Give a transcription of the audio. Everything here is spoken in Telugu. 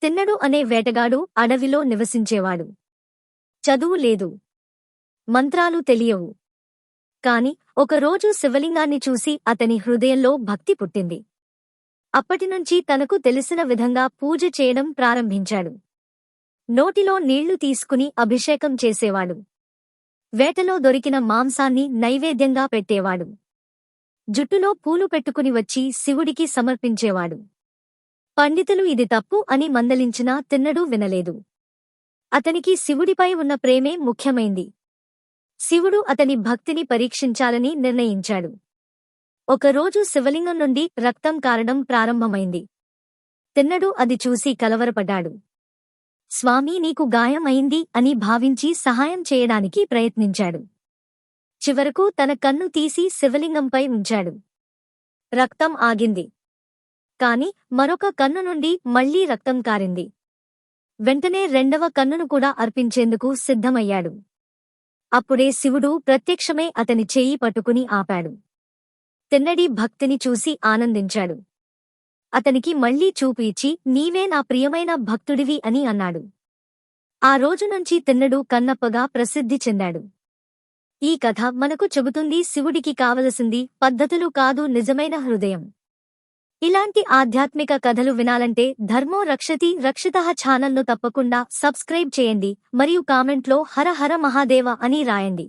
తిన్నడు అనే వేటగాడు అడవిలో నివసించేవాడు. చదువు లేదు, మంత్రాలు తెలియవు. కాని ఒకరోజు శివలింగాన్ని చూసి అతని హృదయంలో భక్తి పుట్టింది. అప్పటినుంచి తనకు తెలిసిన విధంగా పూజ చేయడం ప్రారంభించాడు. నోటిలో నీళ్లు తీసుకుని అభిషేకం చేసేవాడు. వేటలో దొరికిన మాంసాన్ని నైవేద్యంగా పెట్టేవాడు. జుట్టులో పూలు పెట్టుకుని వచ్చి శివుడికి సమర్పించేవాడు. పండితులు ఇది తప్పు అని మందలించినా తిన్నడు వినలేదు. అతనికి శివుడిపై ఉన్న ప్రేమే ముఖ్యమైంది. శివుడు అతని భక్తిని పరీక్షించాలని నిర్ణయించాడు. ఒకరోజు శివలింగం నుండి రక్తం కారడం ప్రారంభమైంది. తిన్నడు అది చూసి కలవరపడ్డాడు. స్వామీ, నీకు గాయం అయింది అని భావించి సహాయం చేయడానికి ప్రయత్నించాడు. చివరకు తన కన్ను తీసి శివలింగంపై ఉంచాడు. రక్తం ఆగింది. కాని మరొక కన్ను నుండి మళ్లీ రక్తం కారింది. వెంటనే రెండవ కన్నును కూడా అర్పించేందుకు సిద్ధమయ్యాడు. అప్పుడే శివుడు ప్రత్యక్షమై అతని చెయ్యి పట్టుకుని ఆపాడు. తిన్నడి భక్తిని చూసి ఆనందించాడు. అతనికి మళ్లీ చూపు ఇచ్చి, నీవే నా ప్రియమైన భక్తుడివి అని అన్నాడు. ఆ రోజునుంచి తిన్నడు కన్నప్పగా ప్రసిద్ధి చెందాడు. ఈ కథ మనకు చెబుతుంది, శివుడికి కావలసింది పద్ధతులు కాదు, నిజమైన హృదయం. ఇలాంటి ఆధ్యాత్మిక కథలు వినాలంటే ధర్మో రక్షతి రక్షితః ఛానల్ను తప్పకుండా సబ్స్క్రైబ్ చేయండి మరియు కామెంట్లో హర హర మహాదేవ అని రాయండి.